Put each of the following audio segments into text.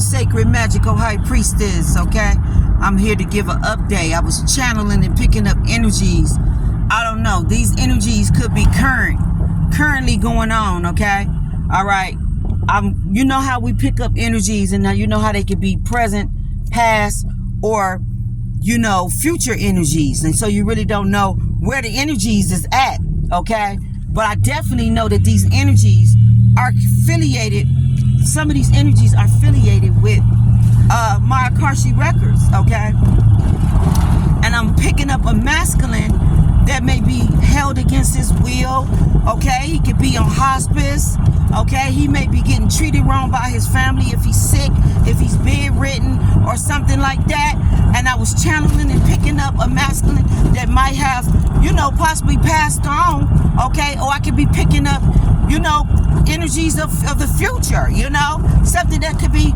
the sacred magical high priestess, okay? I'm here to give an update. I was channeling and picking up energies. I don't know. These energies could be currently going on, okay? All right. You know how we pick up energies, and now you know how they could be present, past, or, you know, future energies. And so you really don't know where the energies is at, okay? But I definitely know that these energies are affiliated. Some of these energies are affiliated with my Akashic records, okay? And I'm picking up a masculine that may be held against his will, okay? He could be on hospice, okay? He may be getting treated wrong by his family if he's sick, if he's bedridden or something like that. And I was channeling and picking up a masculine that might have, you know, possibly passed on, okay? Or I could be picking up, you know, energies of the future, you know? Something that could be,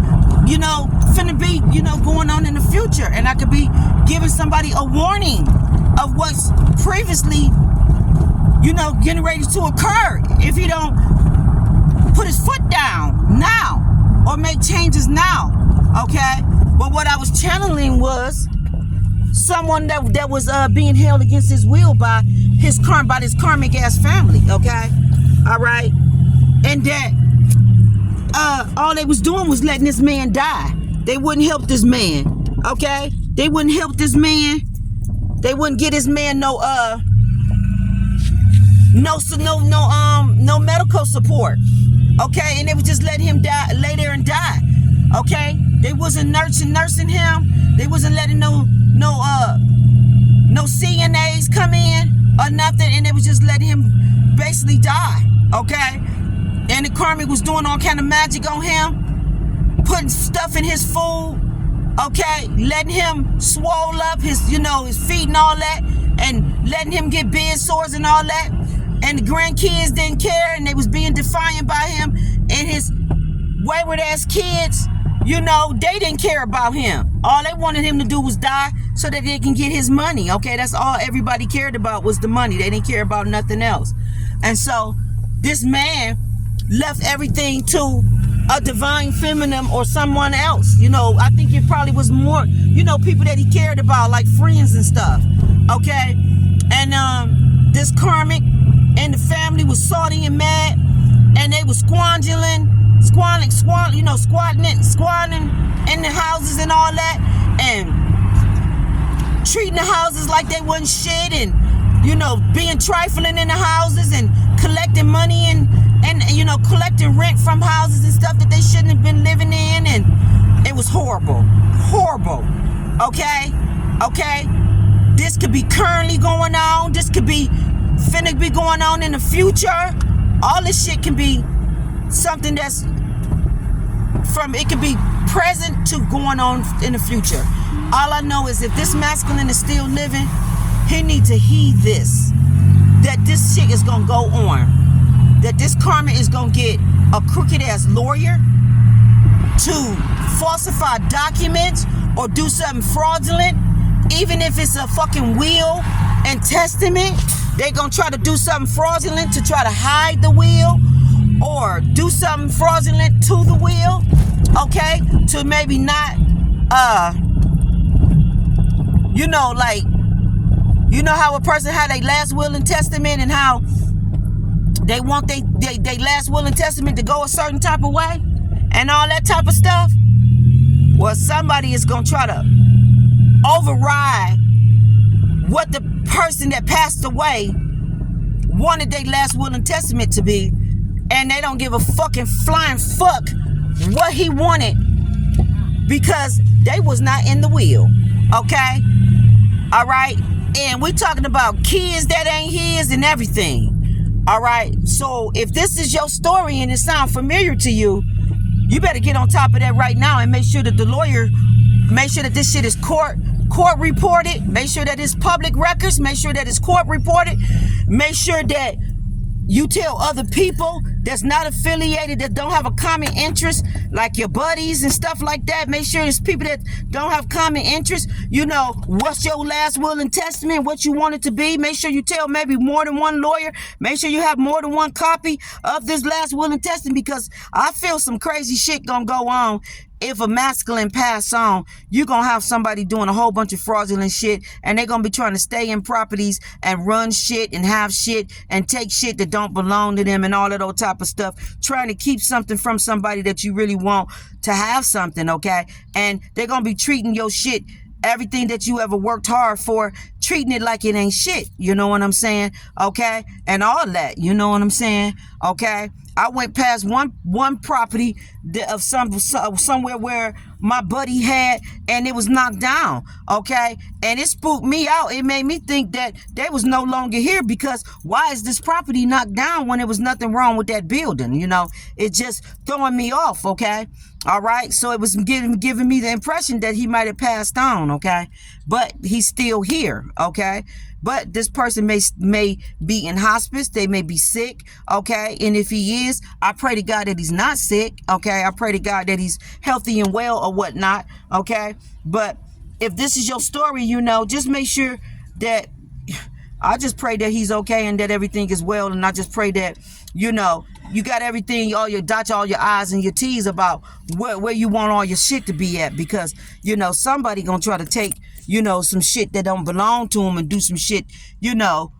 you know, finna be, you know, going on in the future. And I could be giving somebody a warning of what's previously, you know, getting ready to occur if he don't put his foot down now or make changes now, okay? But what I was channeling was someone that was being held against his will by his karmic ass family, okay? All right? And that all they was doing was letting this man die. They wouldn't help this man, okay? They wouldn't help this man. They wouldn't get this man no medical support, okay? And they would just let him die, lay there and die, okay? They wasn't nursing him. They wasn't letting no CNAs come in or nothing, and they was just letting him basically die, okay? And the karmic was doing all kind of magic on him, putting stuff in his food, okay, letting him swole up his, you know, his feet and all that, and letting him get bed sores and all that. And the grandkids didn't care, and they was being defiant by him. And his wayward ass kids, you know, they didn't care about him. All they wanted him to do was die so that they can get his money, okay? That's all everybody cared about was the money. They didn't care about nothing else. And so this man left everything to a divine feminine or someone else. You know, I think it probably was more, you know, people that he cared about, like friends and stuff, okay? And this karmic and the family was salty and mad, and they was squatting in the houses and all that, and treating the houses like they wasn't shit, and, you know, being trifling in the houses and collecting money and you know, collecting rent from houses and stuff that they shouldn't have been living in. And it was horrible, okay? This could be currently going on. This could be finna be going on in the future. All this shit can be something that's it could be present to going on in the future. All I know is if this masculine is still living, he needs to heed this, that this shit is gonna go on, that this karma is gonna get a crooked ass lawyer to falsify documents or do something fraudulent. Even if it's a fucking will and testament, they gonna try to do something fraudulent to try to hide the will, or do something fraudulent to the will, okay? To maybe not, you know, like, you know how a person had their last will and testament, and how they want they last will and testament to go a certain type of way and all that type of stuff? Well, somebody is gonna try to override what the person that passed away wanted their last will and testament to be, and they don't give a fucking flying fuck what he wanted, because they was not in the will, okay? All right? And we talking about kids that ain't his and everything. All right? So if this is your story and it sounds familiar to you, you better get on top of that right now and make sure that the lawyer, make sure that this shit is court reported, make sure that it's public records, make sure that it's court reported, make sure that you tell other people that's not affiliated, that don't have a common interest, like your buddies and stuff like that. Make sure it's people that don't have common interest. You know, what's your last will and testament, what you want it to be. Make sure you tell maybe more than one lawyer. Make sure you have more than one copy of this last will and testament, because I feel some crazy shit gonna go on if a masculine pass on, you're going to have somebody doing a whole bunch of fraudulent shit, and they're going to be trying to stay in properties and run shit and have shit and take shit that don't belong to them and all of that type of stuff, trying to keep something from somebody that you really want to have something, okay? And they're going to be treating your shit, everything that you ever worked hard for, treating it like it ain't shit. You know what I'm saying? Okay? And all that. You know what I'm saying? Okay? I went past one property of somewhere where my buddy had, and it was knocked down. Okay? And it spooked me out. It made me think that they was no longer here, because why is this property knocked down when there was nothing wrong with that building? You know, it's just throwing me off. Okay? All right, so it was giving me the impression that he might have passed on, okay? But he's still here, okay? But this person may be in hospice. They may be sick, okay? And if he is, I pray to God that he's not sick, okay? I pray to God that he's healthy and well or whatnot, okay? But if this is your story, you know, just make sure that, I just pray that he's okay and that everything is well. And I just pray that, you know, you got everything, dot all your I's and your T's about where you want all your shit to be at. Because, you know, somebody gonna try to take, you know, some shit that don't belong to him and do some shit, you know,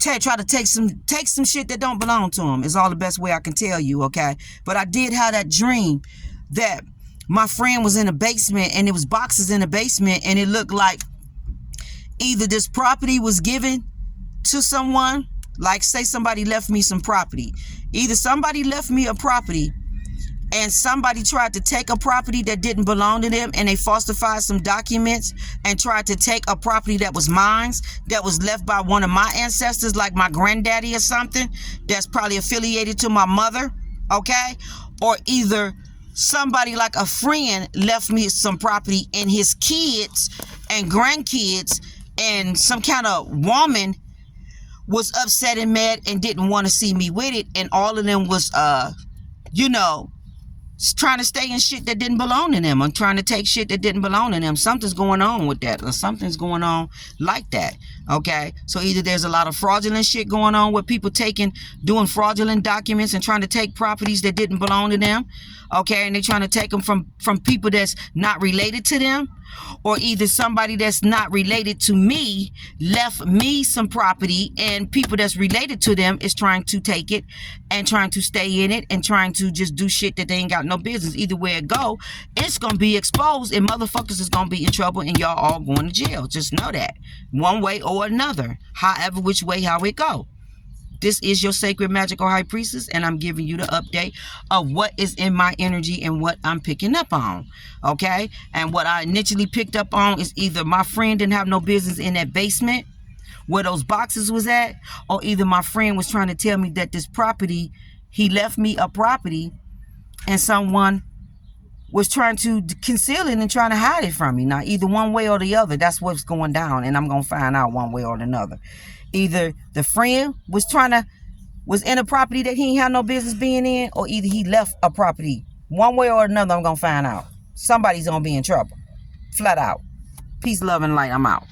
try to take some shit that don't belong to him. Is all the best way I can tell you, okay? But I did have that dream that my friend was in a basement, and it was boxes in the basement, and it looked like either this property was given to someone, like say somebody left me some property. Either somebody left me a property and somebody tried to take a property that didn't belong to them, and they falsified some documents and tried to take a property that was mine, that was left by one of my ancestors, like my granddaddy or something, that's probably affiliated to my mother, okay? Or either somebody like a friend left me some property, and his kids and grandkids and some kind of woman was upset and mad and didn't want to see me with it, and all of them was you know, trying to stay in shit that didn't belong to them. I'm trying to take shit that didn't belong to them. Something's going on with that, or something's going on like that, okay? So either there's a lot of fraudulent shit going on with people doing fraudulent documents and trying to take properties that didn't belong to them, okay? And they're trying to take them from people that's not related to them, or either somebody that's not related to me left me some property, and people that's related to them is trying to take it and trying to stay in it and trying to just do shit that they ain't got no business. Either way it go, it's gonna be exposed, and motherfuckers is gonna be in trouble, and y'all all going to jail. Just know that, one way or another, however which way how it go. This is your sacred magical high priestess, and I'm giving you the update of what is in my energy and what I'm picking up on, okay? And what I initially picked up on is either my friend didn't have no business in that basement where those boxes was at, or either my friend was trying to tell me that this property, he left me a property, and someone was trying to conceal it and trying to hide it from me. Now, either one way or the other, that's what's going down, and I'm going to find out one way or another. Either the friend was in a property that he ain't had no business being in, or either he left a property. One way or another, I'm going to find out. Somebody's going to be in trouble. Flat out. Peace, love, and light. I'm out.